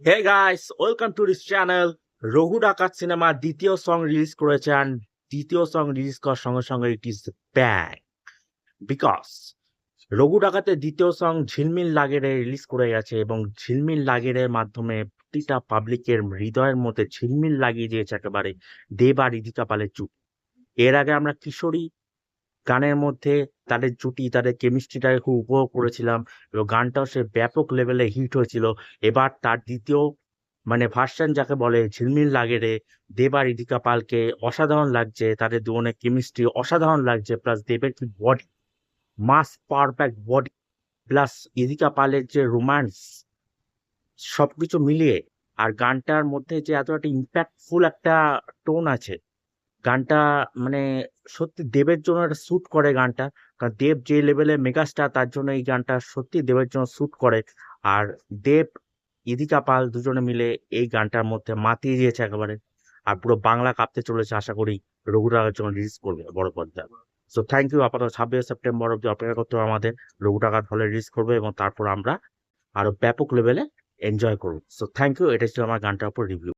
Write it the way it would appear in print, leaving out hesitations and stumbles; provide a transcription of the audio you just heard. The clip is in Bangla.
Hey guys, welcome to this channel. Raghu Dakat cinema দ্বিতীয় সং রিলিজ করেছে, and দ্বিতীয় সং রিলিজ করার সঙ্গে সঙ্গে it is bang because Raghu ডাকাতের দ্বিতীয় সং ঝিলমিল লাগেরে রিলিজ করে গেছে এবং ঝিলমিল লাগেরের মাধ্যমে প্রতিটা পাবলিকের হৃদয়ের মধ্যে ঝিলমিল লাগিয়ে দিয়েছে একেবারে দেব আর ইদিকা পালের জুটি। এর আগে আমরা কিশোরী গানের মধ্যে তাদের জুটি, তাদের কেমিস্ট্রিটাকে খুব উপভোগ করেছিলাম এবং গানটাও সে ব্যাপক লেভেলে হিট হয়েছিল। এবার তার দ্বিতীয় ভার্সন যাকে বলে ঝিলমিল লাগে রে, দেব আর ইদিকা পালকে অসাধারণ লাগছে, তাদের দুজনের কেমিস্ট্রি অসাধারণ লাগছে, প্লাস দেবের কি বডি, মাস পারফেক্ট বডি, প্লাস ইদিকা পালের যে রোম্যান্স, সবকিছু মিলিয়ে আর গানটার মধ্যে যে এত একটা ইম্প্যাক্টফুল একটা টোন আছে, গানটা মানে সত্যি দেবের জন্য একটা স্যুট করে গানটা। কারণ দেব যে লেভেলে মেগাস্টার, তার জন্য এই গানটা সত্যি দেবের জন্য স্যুট করে। আর দেব, ইদিকা পাল দুজনে মিলে এই গানটার মধ্যে মাতিয়ে দিয়েছে একেবারে। আর পুরো বাংলা কাঁপতে চলেছে, আশা করি রঘুরাগের জন্য রিলিজ করবে বড় পর্দা। So thank you. আপাতত 26 সেপ্টেম্বর অব্দি অপেক্ষা করতে হবে আমাদের। রঘুরাঘাত হলে রিলিজ করবে এবং তারপর আমরা আরো ব্যাপক লেভেলে এনজয় করবো। So thank you. এটা ছিল আমার গানটার উপর রিভিউ।